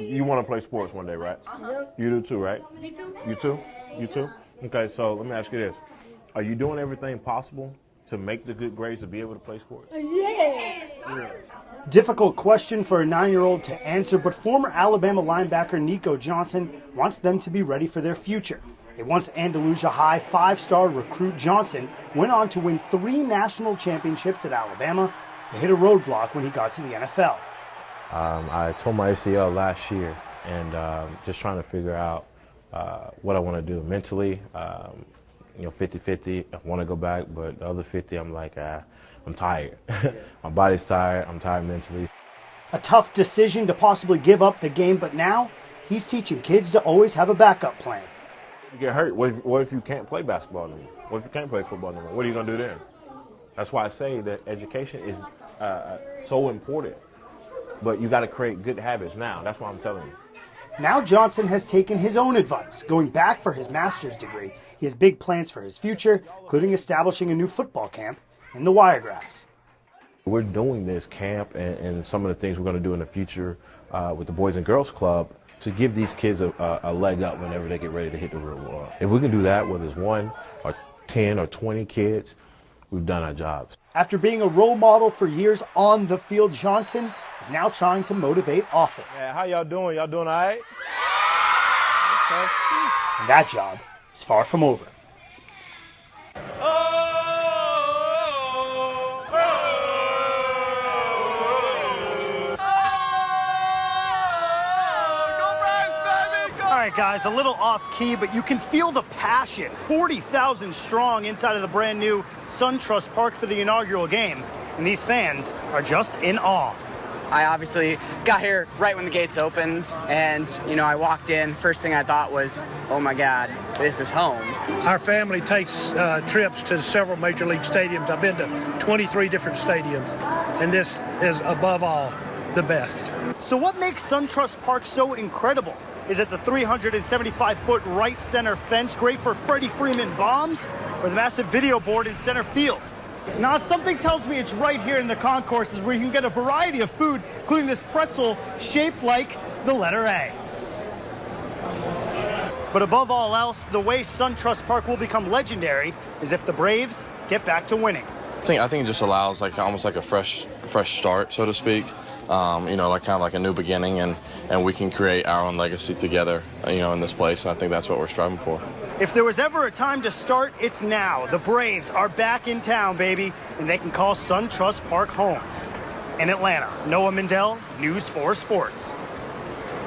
You want to play sports one day, right? You do too, right? Me too. You too? You too? Okay, so let me ask you this. Are you doing everything possible to make the good grades to be able to play sports? Yeah. Difficult question for a 9-year-old to answer, but former Alabama linebacker Nico Johnson wants them to be ready for their future. A once Andalusia High 5-star recruit, Johnson went on to win 3 national championships at Alabama. He hit a roadblock when he got to the NFL. I tore my ACL last year, and just trying to figure out what I want to do mentally. 50-50. I want to go back, but the other 50, I'm like, I'm tired. My body's tired. I'm tired mentally. A tough decision to possibly give up the game, but now he's teaching kids to always have a backup plan. You get hurt. What if you can't play basketball anymore? What if you can't play football anymore? What are you going to do then? That's why I say that education is so important. But you got to create good habits now. That's what I'm telling you. Now Johnson has taken his own advice, going back for his master's degree. He has big plans for his future, including establishing a new football camp in the Wiregrass. We're doing this camp and some of the things we're going to do in the future with the Boys and Girls Club to give these kids a leg up whenever they get ready to hit the real world. If we can do that, whether it's 1 or 10 or 20 kids, we've done our jobs. After being a role model for years on the field, Johnson is now trying to motivate off it. Yeah, how y'all doing? Y'all doing all right? Okay. And that job is far from over. All right, guys, a little off key, but you can feel the passion. 40,000 strong inside of the brand new SunTrust Park for the inaugural game. And these fans are just in awe. I obviously got here right when the gates opened, and, I walked in. First thing I thought was, oh my God, this is home. Our family takes trips to several major league stadiums. I've been to 23 different stadiums, and this is above all the best. So what makes SunTrust Park so incredible? Is it the 375-foot right center fence, great for Freddie Freeman bombs, or the massive video board in center field? Now, something tells me it's right here in the concourses where you can get a variety of food, including this pretzel shaped like the letter A. But above all else, the way SunTrust Park will become legendary is if the Braves get back to winning. I think it just allows almost like a fresh start, so to speak. Like a new beginning, and we can create our own legacy together, in this place. And I think that's what we're striving for. If there was ever a time to start, it's now. The Braves are back in town, baby, and they can call SunTrust Park home. In Atlanta, Noah Mindell, News 4 Sports.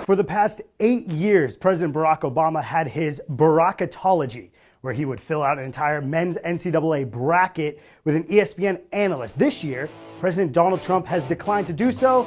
For the past 8 years, President Barack Obama had his Bracketology, where he would fill out an entire men's NCAA bracket with an ESPN analyst. This year, President Donald Trump has declined to do so,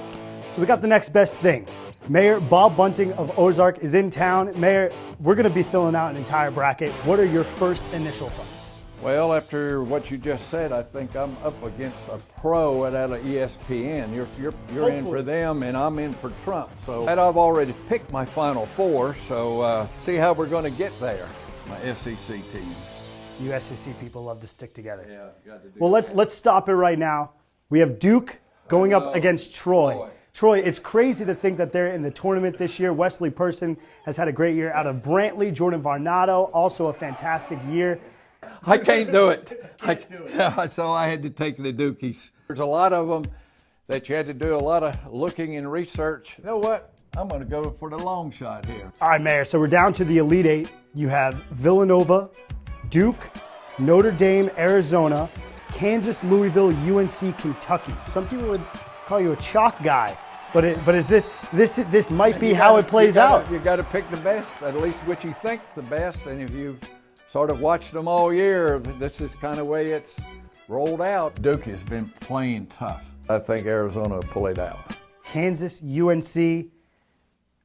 so we got the next best thing. Mayor Bob Bunting of Ozark is in town. Mayor, we're going to be filling out an entire bracket. What are your first initial thoughts? Well, after what you just said, I think I'm up against a pro out of ESPN. You're in for them, and I'm in for Trump. So I've already picked my Final Four, so see how we're going to get there. My SEC team. You SEC people love to stick together. Yeah, got to do well, let's stop it right now. We have Duke going up against Troy. Troy, it's crazy to think that they're in the tournament this year. Wesley Person has had a great year out of Brantley. Jordan Varnado, also a fantastic year. I can't do it. So I had to take the Dukies. There's a lot of them that you had to do a lot of looking and research. You know what? I'm going to go for the long shot here. All right, Mayor, so we're down to the Elite Eight. You have Villanova, Duke, Notre Dame, Arizona, Kansas, Louisville, UNC, Kentucky. Some people would call you a chalk guy, but is this might be how it plays out. You got to pick the best, at least what you think's the best, and if you've sort of watched them all year, this is kind of way it's rolled out. Duke has been playing tough. I think Arizona will pull it out. Kansas, UNC.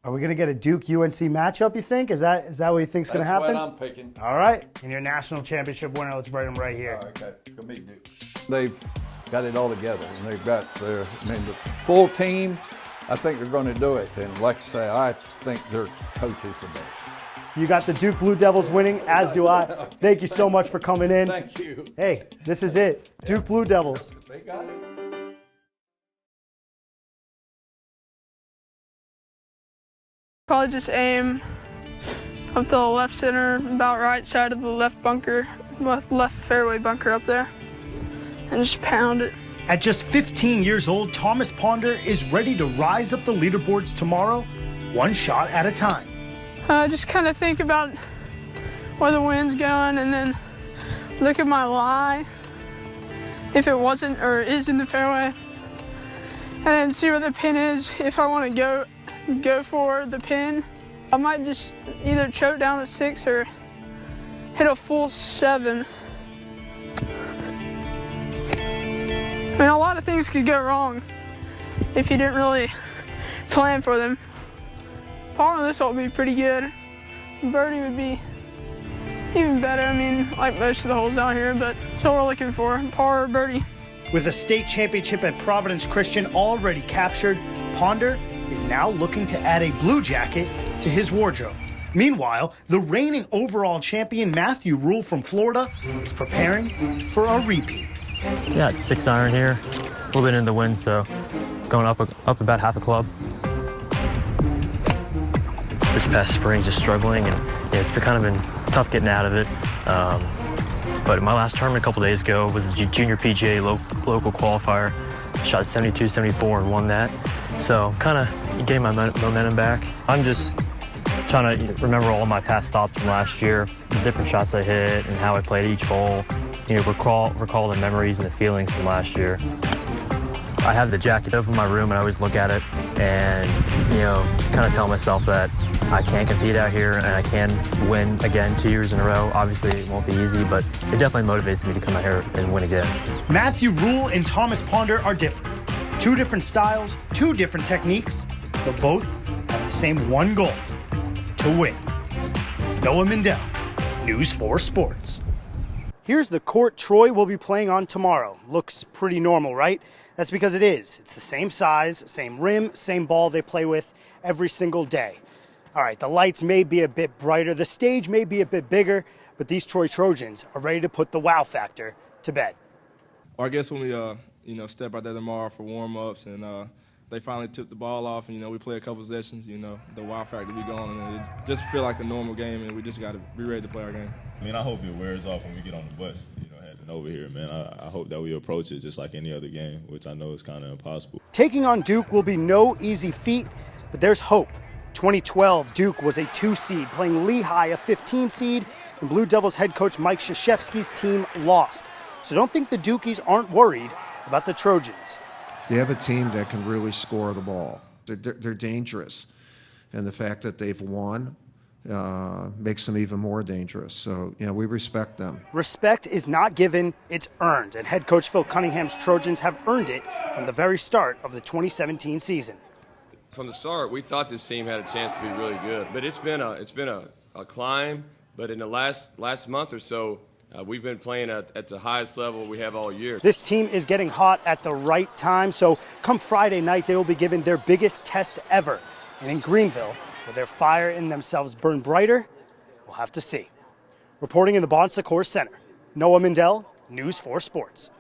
Are we going to get a Duke-UNC matchup, you think? Is that what you think's going to happen? That's what I'm picking. All right. And your national championship winner, let's bring him right here. All right, okay. Go meet Duke. They've got it all together, and they've got the full team. I think they're going to do it. And like I say, I think their coach is the best. You got the Duke Blue Devils winning, as do I. Thank you so much for coming in. Thank you. Hey, this is it. Duke Blue Devils. They got it. Probably just aim up the left center, about right side of the left bunker, left fairway bunker up there, and just pound it. At just 15 years old, Thomas Ponder is ready to rise up the leaderboards tomorrow, one shot at a time. Just kind of think about where the wind's going and then look at my lie, if it wasn't or is in the fairway, and then see where the pin is. If I want to go for the pin, I might just either choke down the 6 or hit a full 7. I mean, a lot of things could go wrong if you didn't really plan for them. Par on this hole would be pretty good. Birdie would be even better. I mean, like most of the holes out here, but that's what we're looking for, par or birdie. With a state championship at Providence Christian already captured, Ponder is now looking to add a blue jacket to his wardrobe. Meanwhile, the reigning overall champion Matthew Rule from Florida is preparing for a repeat. Yeah, it's 6 iron here, a little bit in the wind, so going up about half a club. This past spring, just struggling, and yeah, it's kind of been tough getting out of it. But my last tournament a couple days ago was a junior PGA local qualifier. Shot 72, 74, and won that. So kind of getting my momentum back. I'm just trying to remember all my past thoughts from last year, the different shots I hit, and how I played each hole. You know, recall the memories and the feelings from last year. I have the jacket up in my room, and I always look at it, and you know, kind of tell myself that I can compete out here, and I can win again 2 years in a row. Obviously, it won't be easy, but it definitely motivates me to come out here and win again. Matthew Rule and Thomas Ponder are different. 2 different styles, 2 different techniques, but both have the same one goal: to win. Noah Mindell, News 4 Sports. Here's the court Troy will be playing on tomorrow. Looks pretty normal, right? That's because it is. It's the same size, same rim, same ball they play with every single day. All right, the lights may be a bit brighter, the stage may be a bit bigger, but these Troy Trojans are ready to put the wow factor to bed. Or I guess when we step out there tomorrow for warm-ups and they finally took the ball off and, we play a couple sessions, the wow factor be gone, and it just feel like a normal game, and we just got to be ready to play our game. I mean, I hope it wears off when we get on the bus, heading over here, man. I hope that we approach it just like any other game, which I know is kind of impossible. Taking on Duke will be no easy feat, but there's hope. 2012, Duke was a 2 seed, playing Lehigh, a 15 seed, and Blue Devils head coach Mike Krzyzewski's team lost. So don't think the Dukies aren't worried about the Trojans. You have a team that can really score the ball. They're dangerous, and the fact that they've won makes them even more dangerous. So, we respect them. Respect is not given, it's earned, and head coach Phil Cunningham's Trojans have earned it from the very start of the 2017 season. From the start, we thought this team had a chance to be really good, but it's been a climb. But in the last month or so, we've been playing at the highest level we have all year. This team is getting hot at the right time, so come Friday night, they will be given their biggest test ever. And in Greenville, will their fire in themselves burn brighter? We'll have to see. Reporting in the Bon Secours Center, Noah Mindell, News 4 Sports.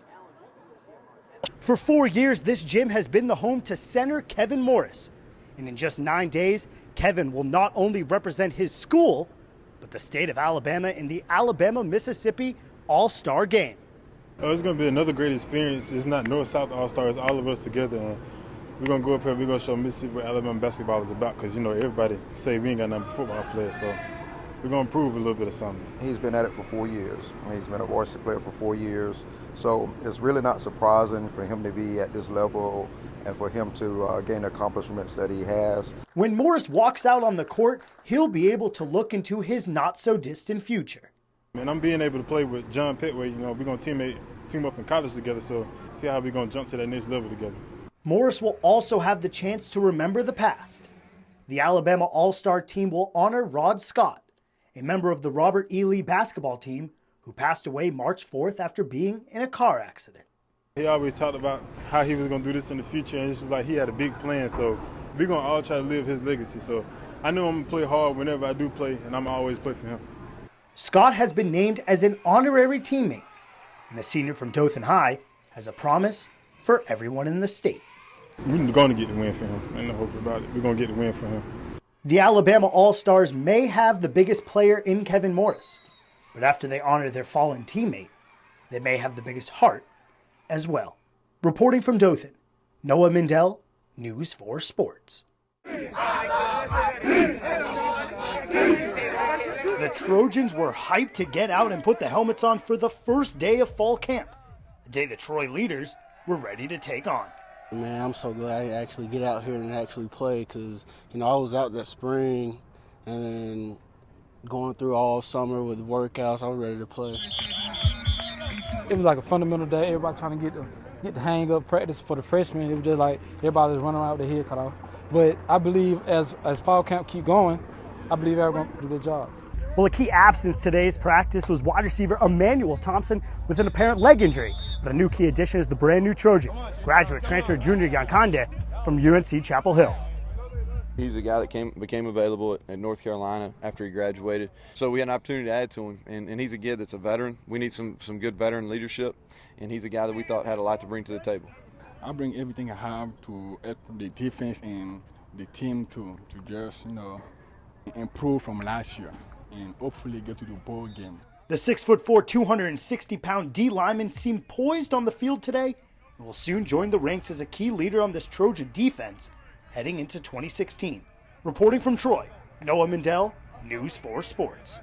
For 4 years, this gym has been the home to center Kevin Morris. And in just 9 days, Kevin will not only represent his school, but the state of Alabama in the Alabama-Mississippi All-Star Game. It's going to be another great experience. It's not North-South All-Star, it's all of us together. And we're going to go up here, we're going to show Mississippi what Alabama basketball is about, because, everybody say we ain't got nothing but football players, so we're going to prove a little bit of something. He's been at it for 4 years. He's been a varsity player for 4 years. So it's really not surprising for him to be at this level and for him to gain the accomplishments that he has. When Morris walks out on the court, he'll be able to look into his not-so-distant future. And I'm being able to play with John Petway. We're going to team up in college together, so see how we're going to jump to that next level together. Morris will also have the chance to remember the past. The Alabama All-Star team will honor Rod Scott, a member of the Robert E. Lee basketball team who passed away March 4th after being in a car accident. He always talked about how he was going to do this in the future, and it's just like he had a big plan, so we're going to all try to live his legacy. So I know I'm going to play hard whenever I do play, and I'm going to always play for him. Scott has been named as an honorary teammate, and the senior from Dothan High has a promise for everyone in the state. We're going to get the win for him. Ain't no hope about it. We're going to get the win for him. The Alabama All-Stars may have the biggest player in Kevin Morris, but after they honor their fallen teammate, they may have the biggest heart as well. Reporting from Dothan, Noah Mindell, News 4 Sports. The Trojans were hyped to get out and put the helmets on for the first day of fall camp, a day the Troy leaders were ready to take on. Man, I'm so glad I actually get out here and actually play because, I was out that spring and then going through all summer with workouts. I was ready to play. It was like a fundamental day. Everybody trying to get the hang of practice for the freshmen. It was just like everybody was running around with their head cut off. But I believe as fall camp keep going, I believe everyone's going to do their job. Well, a key absence today's practice was wide receiver Emmanuel Thompson with an apparent leg injury. But a new key addition is the brand new Trojan, graduate transfer junior Yankande from UNC Chapel Hill. He's a guy that became available at North Carolina after he graduated. So we had an opportunity to add to him, and he's a kid that's a veteran. We need some good veteran leadership, and he's a guy that we thought had a lot to bring to the table. I bring everything I have to help the defense and the team to just, improve from last year and hopefully get to the bowl game. The 6'4", 260-pound D lineman seemed poised on the field today and will soon join the ranks as a key leader on this Trojan defense heading into 2016. Reporting from Troy, Noah Mindell, News 4 Sports.